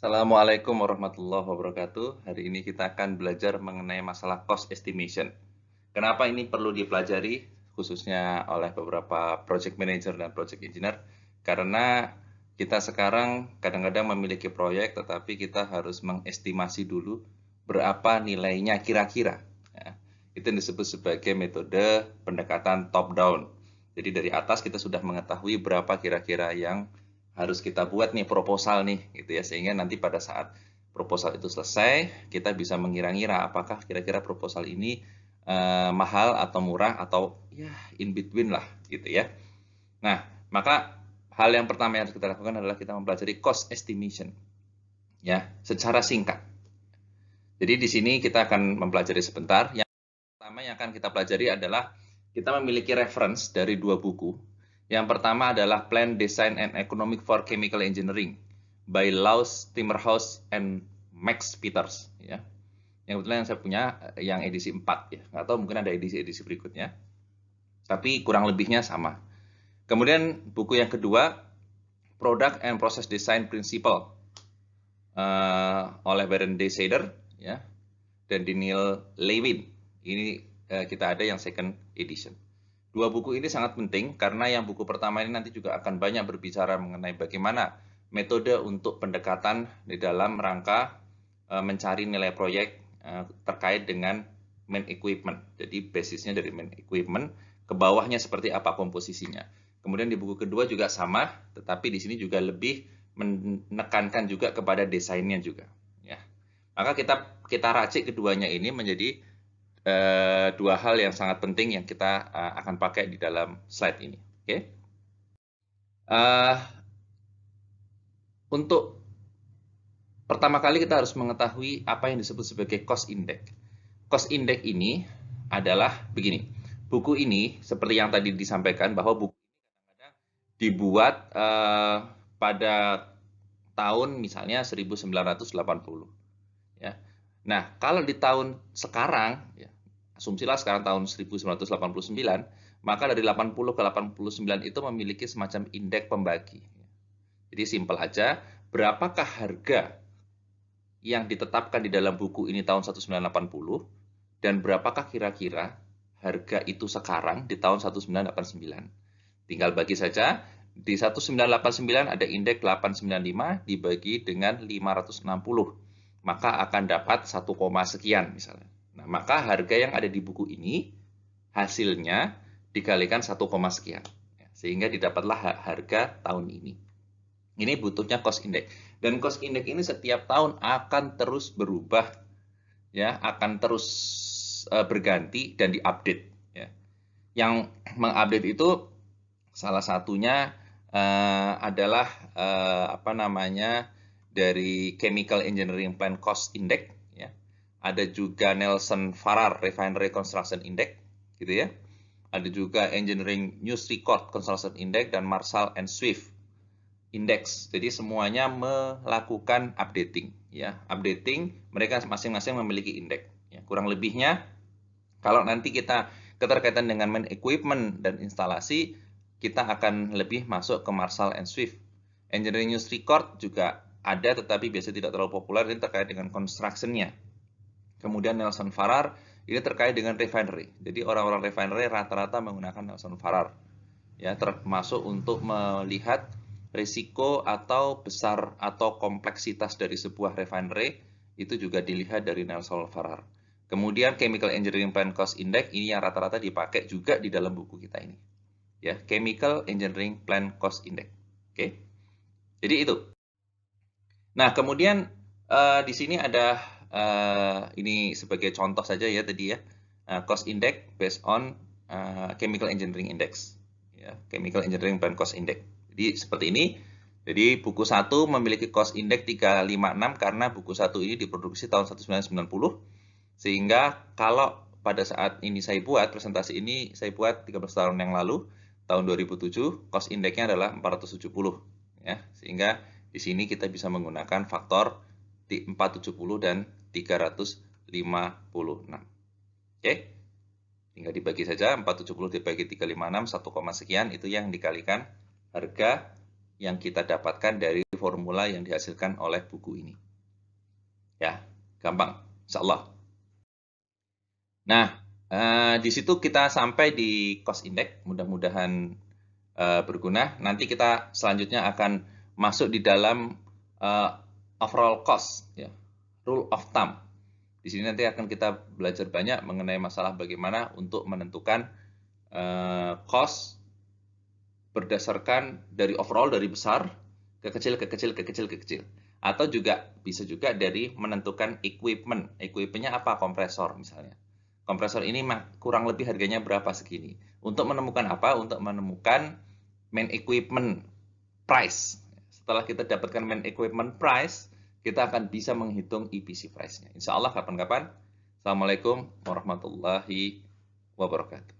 Assalamualaikum warahmatullahi wabarakatuh. Hari ini kita akan belajar mengenai masalah cost estimation. Kenapa ini perlu dipelajari, khususnya oleh beberapa project manager dan project engineer? Karena kita sekarang kadang-kadang memiliki proyek, tetapi kita harus mengestimasi dulu berapa nilainya kira-kira. Ya, itu yang disebut sebagai metode pendekatan top down. Jadi dari atas kita sudah mengetahui berapa kira-kira yang harus kita buat nih proposal nih gitu ya, sehingga nanti pada saat proposal itu selesai kita bisa mengira-ngira apakah kira-kira proposal ini mahal atau murah atau ya in between lah gitu ya. Nah, maka hal yang pertama yang harus kita lakukan adalah kita mempelajari cost estimation ya secara singkat. Jadi di sini kita akan mempelajari sebentar. Yang pertama yang akan kita pelajari adalah kita memiliki reference dari dua buku. Yang pertama adalah Plan, Design, and Economic for Chemical Engineering by Laus Timmerhouse and Max Peters. Ya. Yang kebetulan yang saya punya yang edisi 4. Ya. Nggak tahu mungkin ada edisi-edisi berikutnya. Tapi kurang lebihnya sama. Kemudian buku yang kedua, Product and Process Design Principle oleh Baron D. Seider ya, dan Daniel Lewin. Ini kita ada yang second edition. Dua buku ini sangat penting karena yang buku pertama ini nanti juga akan banyak berbicara mengenai bagaimana metode untuk pendekatan di dalam rangka mencari nilai proyek terkait dengan main equipment. Jadi basisnya dari main equipment, ke bawahnya seperti apa komposisinya. Kemudian di buku kedua juga sama, tetapi di sini juga lebih menekankan juga kepada desainnya juga. Ya. Maka kita racik keduanya ini menjadi dua hal yang sangat penting yang kita akan pakai di dalam slide ini. Oke? Untuk pertama kali kita harus mengetahui apa yang disebut sebagai cost index. Cost index ini adalah begini. Buku ini seperti yang tadi disampaikan bahwa buku ini kadang-kadang dibuat pada tahun misalnya 1980. Ya. Nah, kalau di tahun sekarang, ya, asumsilah sekarang tahun 1989, maka dari 80 ke 89 itu memiliki semacam indeks pembagi. Jadi simpel aja, berapakah harga yang ditetapkan di dalam buku ini tahun 1980 dan berapakah kira-kira harga itu sekarang di tahun 1989. Tinggal bagi saja, di 1989 ada indeks 895 dibagi dengan 560. Maka akan dapat 1, sekian misalnya. Nah, maka harga yang ada di buku ini hasilnya dikalikan 1, sekian. Sehingga didapatlah harga tahun ini. Ini butuhnya cost index. Dan cost index ini setiap tahun akan terus berubah, ya, akan terus berganti dan diupdate. Ya. Yang mengupdate itu salah satunya adalah apa namanya dari Chemical Engineering Plan Cost Index. Ya. Ada juga Nelson Farrar Refinery Construction Index, gitu ya. Ada juga Engineering News Record Construction Index dan Marshall and Swift Index. Jadi semuanya melakukan updating, ya. Updating, mereka masing-masing memiliki indeks. Ya. Kurang lebihnya, kalau nanti kita keterkaitan dengan main equipment dan instalasi, kita akan lebih masuk ke Marshall and Swift. Engineering News Record juga ada, tetapi biasanya tidak terlalu populer, ini terkait dengan construction-nya. Kemudian Nelson Farrar, ini terkait dengan refinery. Jadi orang-orang refinery rata-rata menggunakan Nelson Farrar. Ya, termasuk untuk melihat risiko atau besar atau kompleksitas dari sebuah refinery, itu juga dilihat dari Nelson Farrar. Kemudian Chemical Engineering Plan Cost Index, ini yang rata-rata dipakai juga di dalam buku kita ini. Ya, Chemical Engineering Plan Cost Index. Oke. Jadi itu. Nah, kemudian di sini ada ini sebagai contoh saja ya tadi ya. Cost Index based on Chemical Engineering Index. Ya, Chemical Engineering Plan Cost Index. Jadi seperti ini. Jadi buku 1 memiliki cost index 356 karena buku 1 ini diproduksi tahun 1990. Sehingga kalau pada saat ini saya buat, presentasi ini saya buat 13 tahun yang lalu, tahun 2007, cost index-nya adalah 470. Ya, sehingga di sini kita bisa menggunakan faktor 470 dan 356. Oke? Tinggal dibagi saja, 470 dibagi 356, 1, sekian, itu yang dikalikan harga yang kita dapatkan dari formula yang dihasilkan oleh buku ini. Ya, gampang, insya Allah. Nah, di situ kita sampai di cost index, mudah-mudahan berguna. Nanti kita selanjutnya akan masuk di dalam overall cost, ya, rule of thumb. Di sini nanti akan kita belajar banyak mengenai masalah bagaimana untuk menentukan cost berdasarkan dari overall, dari besar ke kecil, ke kecil, ke kecil, ke kecil. Atau juga bisa juga dari menentukan equipment. Equipmentnya apa? Kompresor misalnya. Kompresor ini kurang lebih harganya berapa segini. Untuk menemukan apa? Untuk menemukan main equipment price. Setelah kita dapatkan main equipment price, kita akan bisa menghitung EPC price-nya. Insya Allah kapan-kapan. Assalamualaikum warahmatullahi wabarakatuh.